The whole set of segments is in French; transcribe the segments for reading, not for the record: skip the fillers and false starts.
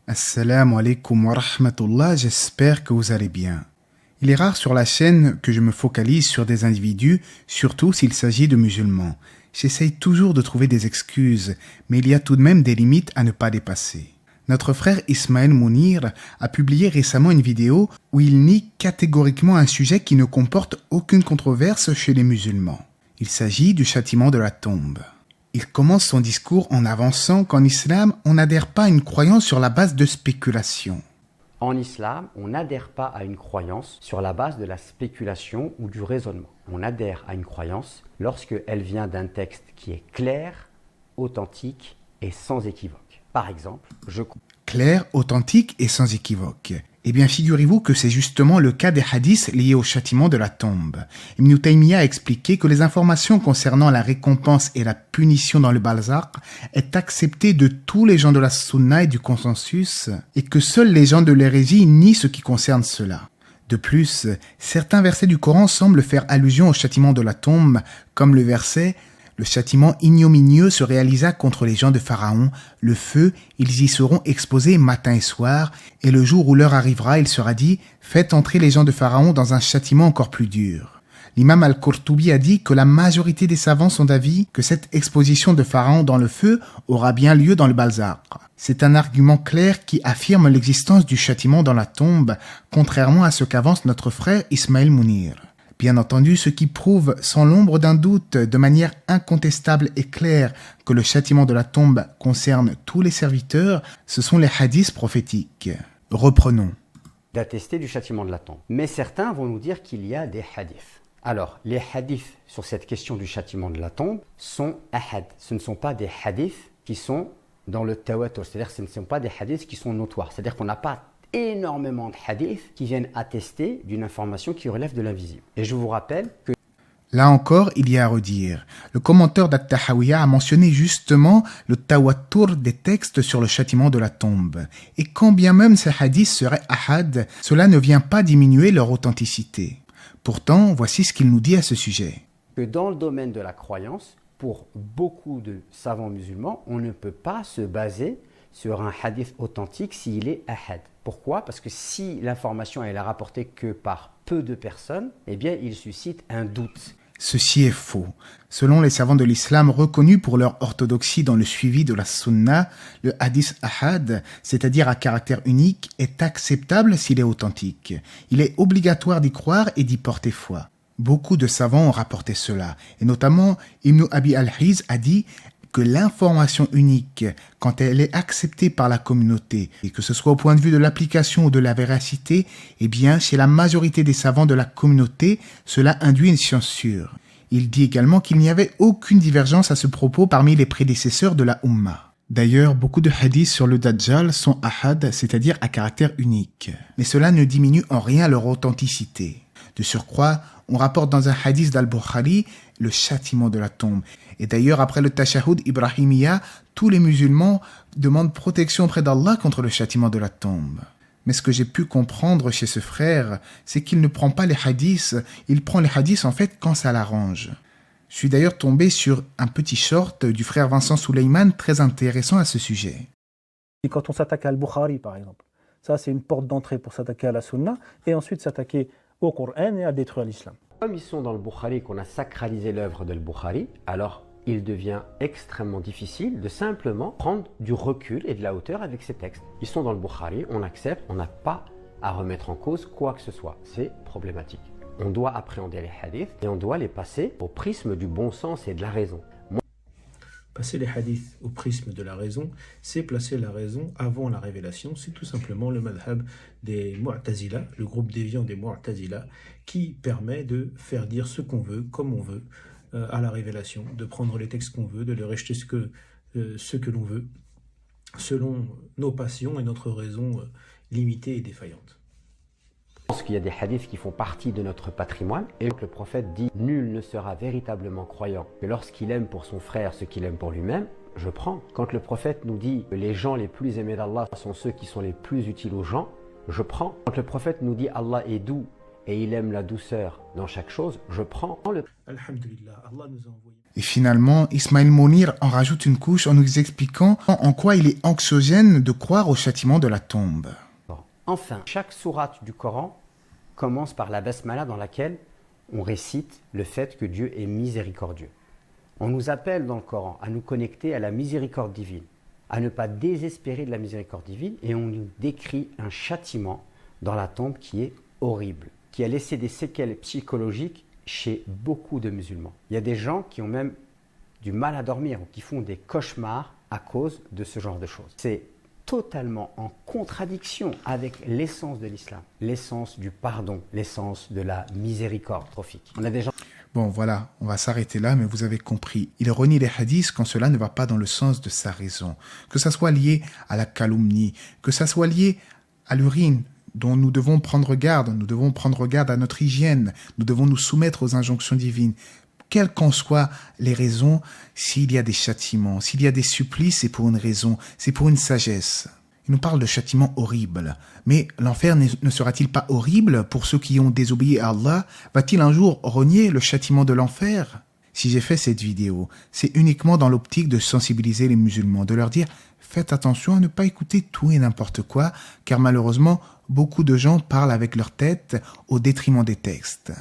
Assalamu alaikum wa rahmatullah, j'espère que vous allez bien. Il est rare sur la chaîne que je me focalise sur des individus, surtout s'il s'agit de musulmans. J'essaye toujours de trouver des excuses, mais il y a tout de même des limites à ne pas dépasser. Notre frère Ismaël Mounir a publié récemment une vidéo où il nie catégoriquement un sujet qui ne comporte aucune controverse chez les musulmans. Il s'agit du châtiment de la tombe. Il commence son discours en avançant qu'en islam, on n'adhère pas à une croyance sur la base de spéculation. En islam, on n'adhère pas à une croyance sur la base de la spéculation ou du raisonnement. On adhère à une croyance lorsqu'elle vient d'un texte qui est clair, authentique et sans équivoque. Par exemple, Clair, authentique et sans équivoque. Eh bien, figurez-vous que c'est justement le cas des hadiths liés au châtiment de la tombe. Ibn Taymiyyah a expliqué que les informations concernant la récompense et la punition dans le barzakh est acceptée de tous les gens de la sunna et du consensus, et que seuls les gens de l'hérésie nient ce qui concerne cela. De plus, certains versets du Coran semblent faire allusion au châtiment de la tombe, comme le verset « Le châtiment ignominieux se réalisa contre les gens de Pharaon. Le feu, ils y seront exposés matin et soir. Et le jour où l'heure arrivera, il sera dit, faites entrer les gens de Pharaon dans un châtiment encore plus dur. » L'imam Al-Qurtubi a dit que la majorité des savants sont d'avis que cette exposition de Pharaon dans le feu aura bien lieu dans le barzakh. C'est un argument clair qui affirme l'existence du châtiment dans la tombe, contrairement à ce qu'avance notre frère Ismaël Mounir. Bien entendu, ce qui prouve sans l'ombre d'un doute, de manière incontestable et claire, que le châtiment de la tombe concerne tous les serviteurs, ce sont les hadiths prophétiques. Reprenons. D'attester du châtiment de la tombe. Mais certains vont nous dire qu'il y a des hadiths. Alors, les hadiths sur cette question du châtiment de la tombe sont ahad. Ce ne sont pas des hadiths qui sont dans le tawatur, c'est-à-dire que ce ne sont pas des hadiths qui sont notoires. C'est-à-dire qu'on n'a pas énormément de hadiths qui viennent attester d'une information qui relève de l'invisible. Et je vous rappelle que là encore, il y a à redire. Le commentaire d'At-Tahawiyya a mentionné justement le tawatur des textes sur le châtiment de la tombe. Et quand bien même ces hadiths seraient ahad, cela ne vient pas diminuer leur authenticité. Pourtant, voici ce qu'il nous dit à ce sujet. Que dans le domaine de la croyance, pour beaucoup de savants musulmans, on ne peut pas se baser sur un hadith authentique s'il est ahad. Pourquoi? Parce que si l'information est rapportée que par peu de personnes, eh bien il suscite un doute. Ceci est faux. Selon les savants de l'islam reconnus pour leur orthodoxie dans le suivi de la sunna, le hadith ahad, c'est-à-dire à caractère unique, est acceptable s'il est authentique. Il est obligatoire d'y croire et d'y porter foi. Beaucoup de savants ont rapporté cela, et notamment Ibn Abi al-Hiz a dit que l'information unique, quand elle est acceptée par la communauté, et que ce soit au point de vue de l'application ou de la véracité, eh bien, chez la majorité des savants de la communauté, cela induit une science sûre. Il dit également qu'il n'y avait aucune divergence à ce propos parmi les prédécesseurs de la Ummah. D'ailleurs, beaucoup de hadiths sur le Dajjal sont ahad, c'est-à-dire à caractère unique. Mais cela ne diminue en rien leur authenticité. De surcroît, on rapporte dans un hadith d'Al-Bukhari le châtiment de la tombe. Et d'ailleurs, après le Tashahhud Ibrahimiyya, tous les musulmans demandent protection auprès d'Allah contre le châtiment de la tombe. Mais ce que j'ai pu comprendre chez ce frère, c'est qu'il ne prend pas les hadiths, il prend les hadiths en fait quand ça l'arrange. Je suis d'ailleurs tombé sur un petit short du frère Vincent Souleyman très intéressant à ce sujet. Et quand on s'attaque à Al-Bukhari, par exemple, ça c'est une porte d'entrée pour s'attaquer à la sunna et ensuite s'attaquer au Coran et à détruire l'islam. Comme ils sont dans le Bukhari, qu'on a sacralisé l'œuvre de Bukhari, alors il devient extrêmement difficile de simplement prendre du recul et de la hauteur avec ces textes. Ils sont dans le Bukhari, on accepte, on n'a pas à remettre en cause quoi que ce soit. C'est problématique. On doit appréhender les hadiths et on doit les passer au prisme du bon sens et de la raison. Passer les hadiths au prisme de la raison, c'est placer la raison avant la révélation. C'est tout simplement le madhab des Mu'tazila, le groupe déviant des Mu'tazila, qui permet de faire dire ce qu'on veut, comme on veut, à la révélation, de prendre les textes qu'on veut, de les rejeter ce que l'on veut, selon nos passions et notre raison limitée et défaillante. Je pense qu'il y a des hadiths qui font partie de notre patrimoine et que le prophète dit « Nul ne sera véritablement croyant que lorsqu'il aime pour son frère ce qu'il aime pour lui-même, je prends. » Quand le prophète nous dit que les gens les plus aimés d'Allah sont ceux qui sont les plus utiles aux gens, je prends. Quand le prophète nous dit « Allah est doux et il aime la douceur dans chaque chose, je prends le... Alhamdulillah, Allah nous a envoyé. Et finalement, Ismaël Mounir en rajoute une couche en nous expliquant en quoi il est anxiogène de croire au châtiment de la tombe. Enfin, chaque sourate du Coran commence par la basmala dans laquelle on récite le fait que Dieu est miséricordieux. On nous appelle dans le Coran à nous connecter à la miséricorde divine, à ne pas désespérer de la miséricorde divine, et on nous décrit un châtiment dans la tombe qui est horrible, qui a laissé des séquelles psychologiques chez beaucoup de musulmans. Il y a des gens qui ont même du mal à dormir ou qui font des cauchemars à cause de ce genre de choses. C'est totalement en contradiction avec l'essence de l'islam, l'essence du pardon, l'essence de la miséricorde prophétique. On a des gens... Bon, voilà, on va s'arrêter là, mais vous avez compris. Il renie les hadiths quand cela ne va pas dans le sens de sa raison. Que ça soit lié à la calomnie, que ça soit lié à l'urine, dont nous devons prendre garde à notre hygiène, nous devons nous soumettre aux injonctions divines. Quelles qu'en soient les raisons, s'il y a des châtiments, s'il y a des supplices, c'est pour une raison, c'est pour une sagesse. Il nous parle de châtiments horribles. Mais l'enfer ne sera-t-il pas horrible pour ceux qui ont désobéi à Allah? Va-t-il un jour renier le châtiment de l'enfer? Si j'ai fait cette vidéo, c'est uniquement dans l'optique de sensibiliser les musulmans, de leur dire « Faites attention à ne pas écouter tout et n'importe quoi, car malheureusement, beaucoup de gens parlent avec leur tête au détriment des textes. »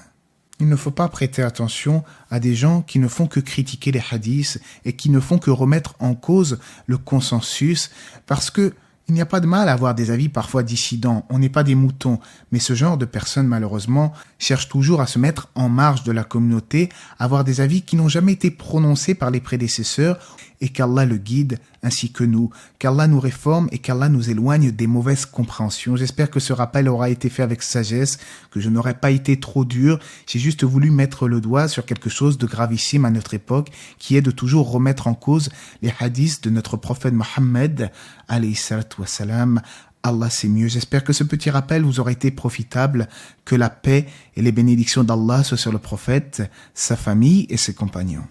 Il ne faut pas prêter attention à des gens qui ne font que critiquer les hadiths et qui ne font que remettre en cause le consensus, parce que il n'y a pas de mal à avoir des avis parfois dissidents, on n'est pas des moutons, mais ce genre de personnes malheureusement cherchent toujours à se mettre en marge de la communauté, à avoir des avis qui n'ont jamais été prononcés par les prédécesseurs, et qu'Allah le guide ainsi que nous, qu'Allah nous réforme et qu'Allah nous éloigne des mauvaises compréhensions. J'espère que ce rappel aura été fait avec sagesse, que je n'aurai pas été trop dur, j'ai juste voulu mettre le doigt sur quelque chose de gravissime à notre époque, qui est de toujours remettre en cause les hadiths de notre prophète Mohammed, alayhi salatu wassalam. Allah c'est mieux. J'espère que ce petit rappel vous aura été profitable, que la paix et les bénédictions d'Allah soient sur le prophète, sa famille et ses compagnons.